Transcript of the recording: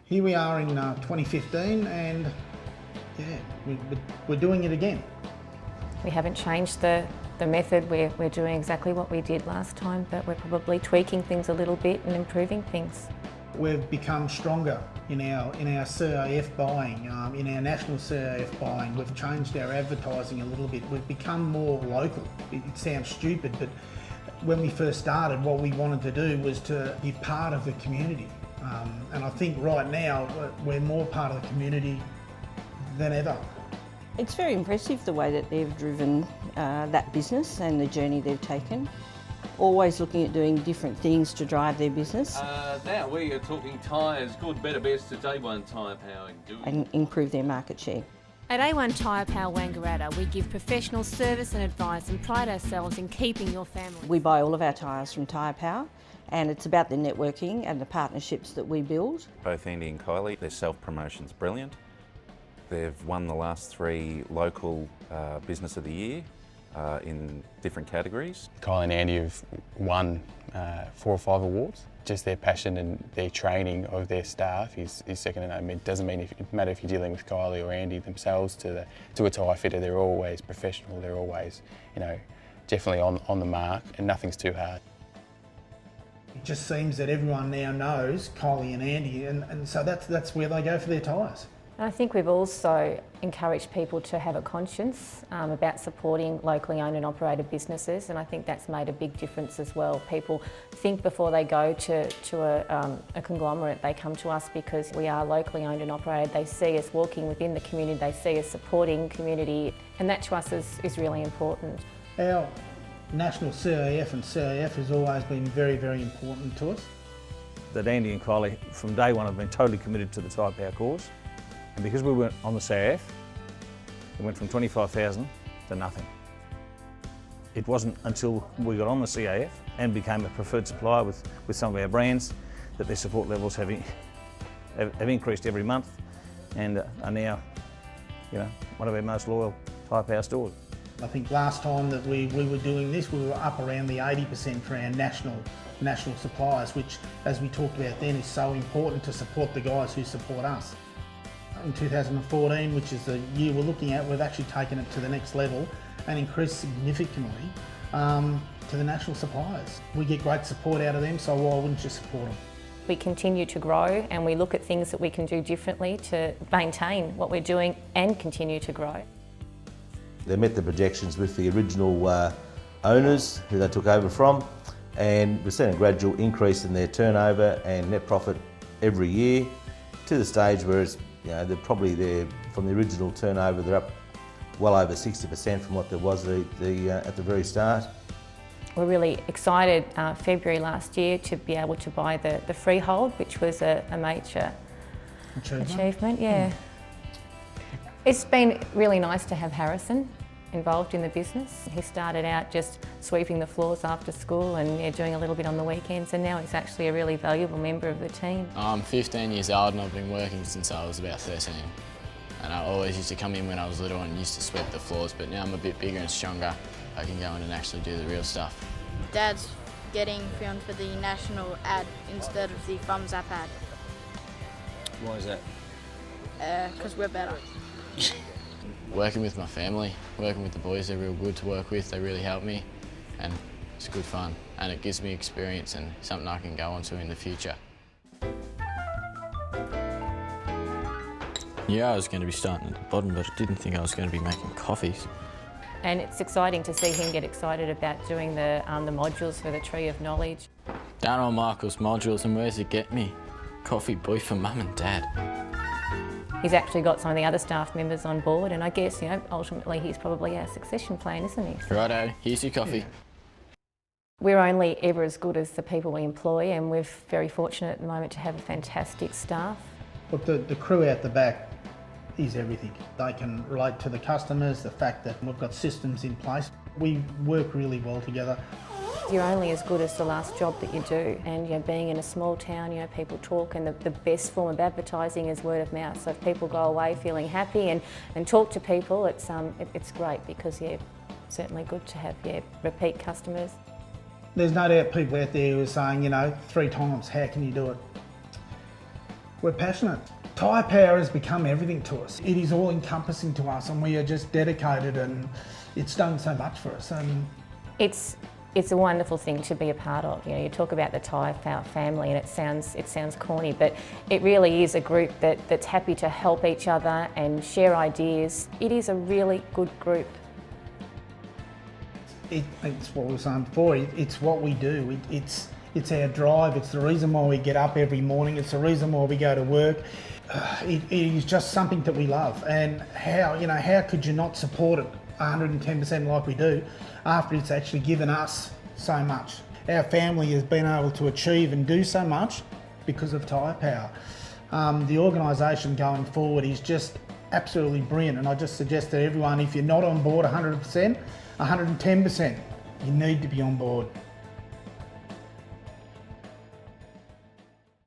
Here we are in 2015 and yeah, we're doing it again. We haven't changed the method. We're doing exactly what we did last time, but we're probably tweaking things a little bit and improving things. We've become stronger in our CIF buying, in our national CIF buying. We've changed our advertising a little bit. We've become more local. It sounds stupid, but when we first started, what we wanted to do was to be part of the community. And I think right now we're more part of the community than ever. It's very impressive the way that they've driven that business and the journey they've taken. Always looking at doing different things to drive their business. Now we are talking tyres, good, better, best. It's A1 Tyre Power. And improve their market share. At A1 Tyre Power Wangaratta, we give professional service and advice and pride ourselves in keeping your family. We buy all of our tyres from Tyre Power, and it's about the networking and the partnerships that we build. Both Andy and Kylie, their self-promotion's brilliant. They've won the last 3 local Business of the Year in different categories. Kylie and Andy have won 4 or 5 awards. Just their passion and their training of their staff is second to none. It doesn't matter if you're dealing with Kylie or Andy themselves to a tyre fitter. They're always professional. They're always, definitely on the mark, and nothing's too hard. It just seems that everyone now knows Kylie and Andy, and so that's where they go for their tyres. I think we've also encouraged people to have a conscience about supporting locally owned and operated businesses, and I think that's made a big difference as well. People think before they go to a conglomerate. They come to us because we are locally owned and operated. They see us walking within the community, they see us supporting community, and that to us is really important. Our national CIF and CIF has always been very, very important to us. That Andy and Kylie from day one have been totally committed to the Tyre Power cause. And because we weren't on the CIF, it went from 25,000 to nothing. It wasn't until we got on the CIF and became a preferred supplier with some of our brands that their support levels have increased every month and are now, one of our most loyal Tyre Power stores. I think last time that we were doing this, we were up around the 80% for our national suppliers, which, as we talked about then, is so important to support the guys who support us. In 2014, which is the year we're looking at, we've actually taken it to the next level and increased significantly to the national suppliers. We get great support out of them, so why wouldn't you support them? We continue to grow and we look at things that we can do differently to maintain what we're doing and continue to grow. They met the projections with the original owners who they took over from, and we've seen a gradual increase in their turnover and net profit every year to the stage where it's they're probably from the original turnover, they're up well over 60% from what there was at the very start. We're really excited February last year to be able to buy the freehold, which was a major achievement. Yeah. It's been really nice to have Harrison involved in the business. He started out just sweeping the floors after school and doing a little bit on the weekends, and now he's actually a really valuable member of the team. I'm 15 years old and I've been working since I was about 13. And I always used to come in when I was little and used to sweep the floors, but now I'm a bit bigger and stronger. I can go in and actually do the real stuff. Dad's getting filmed for the national ad instead of the Thumbs Up ad. Why is that? Because we're better. Working with my family, working with the boys, they're real good to work with, they really help me, and it's good fun, and it gives me experience and something I can go on to in the future. Yeah, I was going to be starting at the bottom, but I didn't think I was going to be making coffees. And it's exciting to see him get excited about doing the modules for the Tree of Knowledge. Down on Michael's modules, and where's it get me? Coffee boy for Mum and Dad. He's actually got some of the other staff members on board, and I guess, ultimately he's probably our succession plan, isn't he? Righto, here's your coffee. Yeah. We're only ever as good as the people we employ, and we're very fortunate at the moment to have a fantastic staff. Look, the crew out the back is everything. They can relate to the customers, the fact that we've got systems in place. We work really well together. You're only as good as the last job that you do, and being in a small town, people talk, and the best form of advertising is word of mouth. So if people go away feeling happy and talk to people, it's great because certainly good to have repeat customers. There's no doubt people out there who are saying 3 times, how can you do it? We're passionate. Tyre Power has become everything to us. It is all encompassing to us, and we are just dedicated, and it's done so much for us. And it's a wonderful thing to be a part of. You know, you talk about the Tyre Power family, and it sounds corny, but it really is a group that's happy to help each other and share ideas. It is a really good group. It's what we were saying before. It's what we do. It's our drive. It's the reason why we get up every morning. It's the reason why we go to work. It is just something that we love. And how could you not support it 110% like we do after it's actually given us so much? Our family has been able to achieve and do so much because of Tyre Power. The organisation going forward is just absolutely brilliant, and I just suggest that everyone, if you're not on board 100%, 110%, you need to be on board.